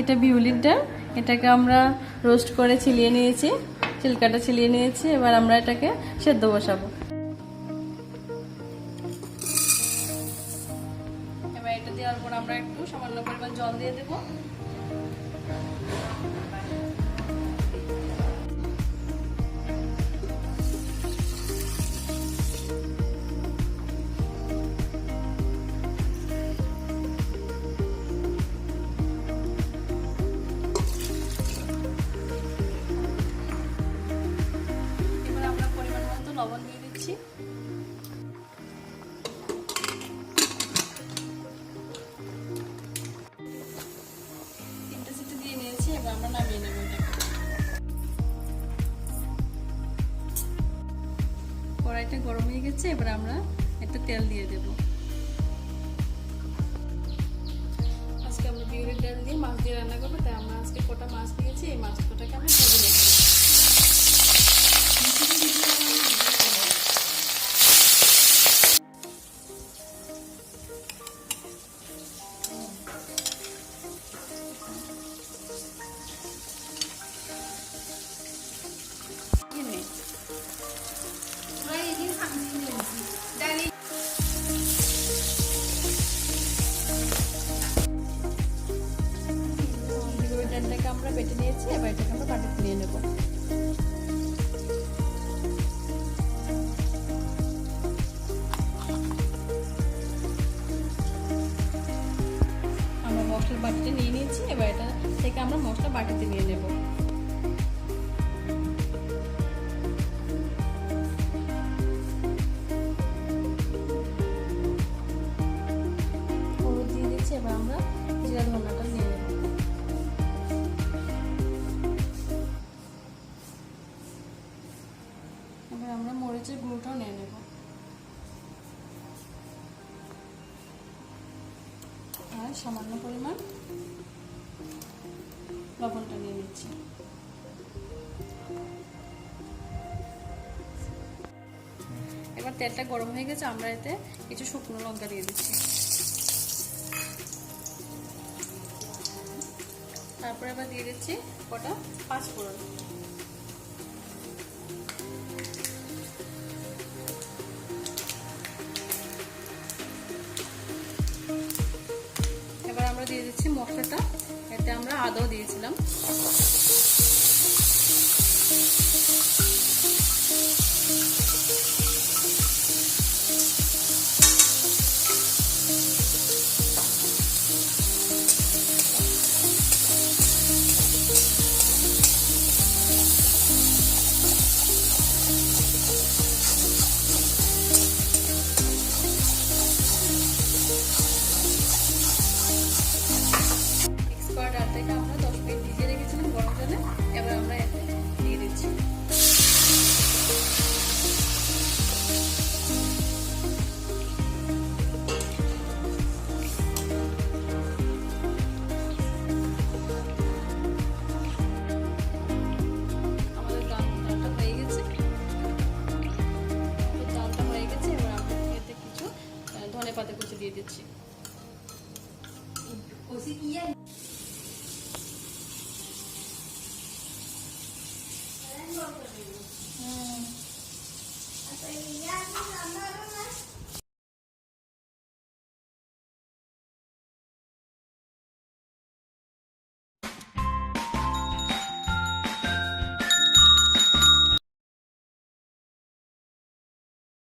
এটা বিউলির ডাল, এটাকে আমরা রোস্ট করে ছিলিয়ে নিয়েছি, ছিলকাটা ছিলিয়ে নিয়েছি। এবার আমরা এটাকে সেদ্ধ বসাবো। এবার এটা দেওয়ার পর আমরা একটু সামান্য পরিমাণ জল দিয়ে দেবো। লবণ দিয়ে দিচ্ছি। তিনটা সিটি দিয়ে নিয়েছি, এবার আমরা নামিয়ে নেব। কড়াইটা গরম হয়ে গেছে, এবার আমরা একটু তেল দিয়ে দেব। আজকে আমরা বিউলির ডাল দিয়ে মাছ দিয়ে রান্না করবো, তাই আমরা আজকে কটা মাছ দিয়েছি। এই মাছ কটাকে আমরা ভেজে নেব। ডালটাকে আমরা বেটে নিয়েছি, এবার এটাকে আমরা বাটিতে নিয়ে নেব। আমরা মশলার বাটিতে নিয়ে নিয়েছি, এবার এটা থেকে আমরা মশলা বাটিতে নিয়ে নেব। হলুদ দিয়ে দিচ্ছি, এবার আমরা জিরা ধনিয়াটা নিয়ে নেব। এবার আমরা মরিচের গুঁড়োটাও নিয়ে নেব। আর সামান্য পরিমাণ লবণটা নিয়ে নিচ্ছি। এবার তেলটা গরম হয়ে গেছে, আমরা এতে কিছু শুকনো লঙ্কা দিয়ে দিচ্ছি। তারপরে এবার দিয়ে দিচ্ছি কটা পাঁচফোড়ন। এবার আমরা দিয়ে দিচ্ছি মশলাটা, এতে আমরা আদাও দিয়েছিলাম। ডালটাকে আমরা 10 মিনিট ভিজিয়ে রেখেছিলাম গরম জলে, এবার আমরা এতে দিয়ে দিচ্ছি। আমাদের ডালটা হয়ে গেছে, ডালটা হয়ে গেছে। এবার আমরা এতে কিছু ধনেপাতা কুচি দিয়ে দিচ্ছি।